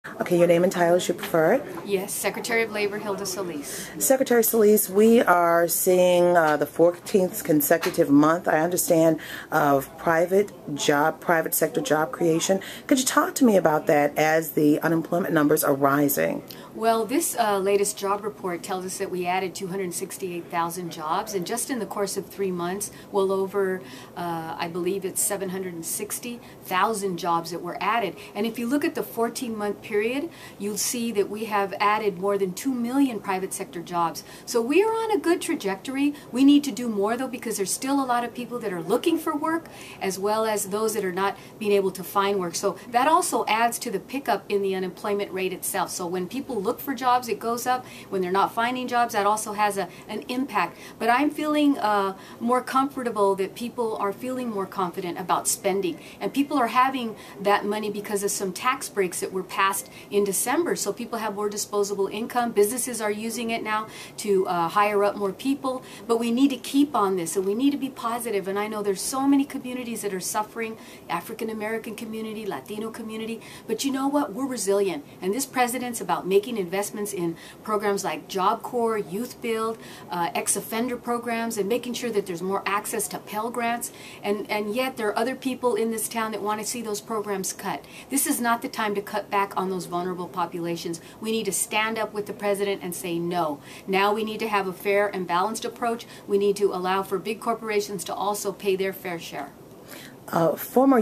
Okay, your name and title is your preferred. Yes, Secretary of Labor Hilda Solis. Secretary Solis, we are seeing the 14th consecutive month, I understand, of private sector job creation. Could you talk to me about that as the unemployment numbers are rising? Well, this latest job report tells us that we added 268,000 jobs, and just in the course of 3 months, well over, I believe it's 760,000 jobs that were added. And if you look at the 14-month period, you'll see that we have added more than 2 million private sector jobs. So we are on a good trajectory. We need to do more, though, because there's still a lot of people that are looking for work, as well as those that are not being able to find work. So that also adds to the pickup in the unemployment rate itself. So when people look for jobs, it goes up. When they're not finding jobs, that also has an impact. But I'm feeling more comfortable that people are feeling more confident about spending. And people are having that money because of some tax breaks that were passed in December. So people have more disposable income. Businesses are using it now to hire up more people. But we need to keep on this, and we need to be positive. And I know there's so many communities that are suffering, African American community, Latino community. But you know what? We're resilient. And this president's about making investments in programs like Job Corps, Youth Build, ex-offender programs, and making sure that there's more access to Pell Grants. And yet there are other people in this town that want to see those programs cut. This is not the time to cut back on those vulnerable populations. We need to stand up with the president and say no. Now we need to have a fair and balanced approach. We need to allow for big corporations to also pay their fair share. Former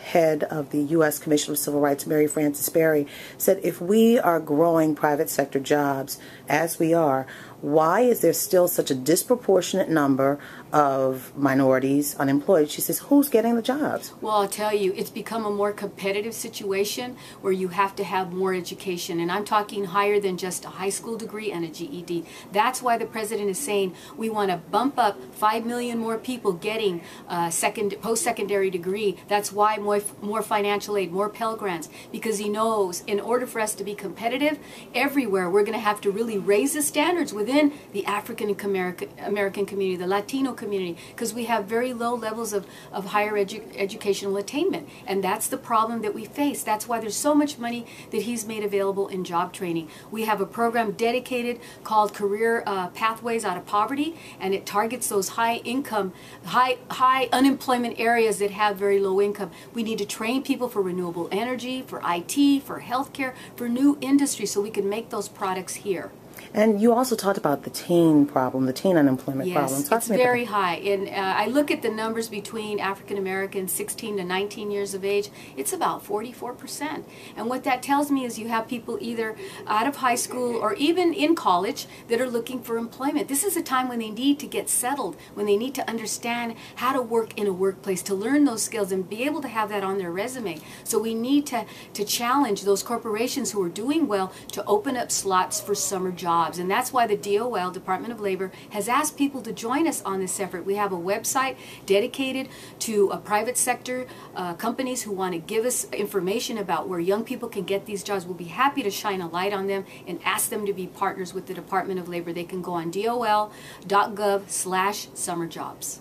head of the U.S. Commission of Civil Rights, Mary Frances Berry, said if we are growing private sector jobs as we are, why is there still such a disproportionate number of minorities unemployed? She says, who's getting the jobs? Well, I'll tell you, it's become a more competitive situation where you have to have more education. And I'm talking higher than just a high school degree and a GED. That's why the president is saying we want to bump up 5 million more people getting post-secondary degree. That's why more financial aid, more Pell Grants, because he knows in order for us to be competitive everywhere, we're going to have to really raise the standards within the African American community, the Latino community, because we have very low levels of higher educational attainment. And that's the problem that we face. That's why there's so much money that he's made available in job training. We have a program dedicated called Career Pathways Out of Poverty, and it targets those high unemployment areas that have very low income. We need to train people for renewable energy, for IT, for healthcare, for new industries, so we can make those products here. And you also talked about the teen problem, the teen unemployment problem. Yes, it's very high. And I look at the numbers between African Americans 16 to 19 years of age, it's about 44%. And what that tells me is you have people either out of high school or even in college that are looking for employment. This is a time when they need to get settled, when they need to understand how to work in a workplace, to learn those skills and be able to have that on their resume. So we need to challenge those corporations who are doing well to open up slots for summer jobs. And that's why the DOL, Department of Labor, has asked people to join us on this effort. We have a website dedicated to private sector companies who want to give us information about where young people can get these jobs. We'll be happy to shine a light on them and ask them to be partners with the Department of Labor. They can go on dol.gov/summerjobs.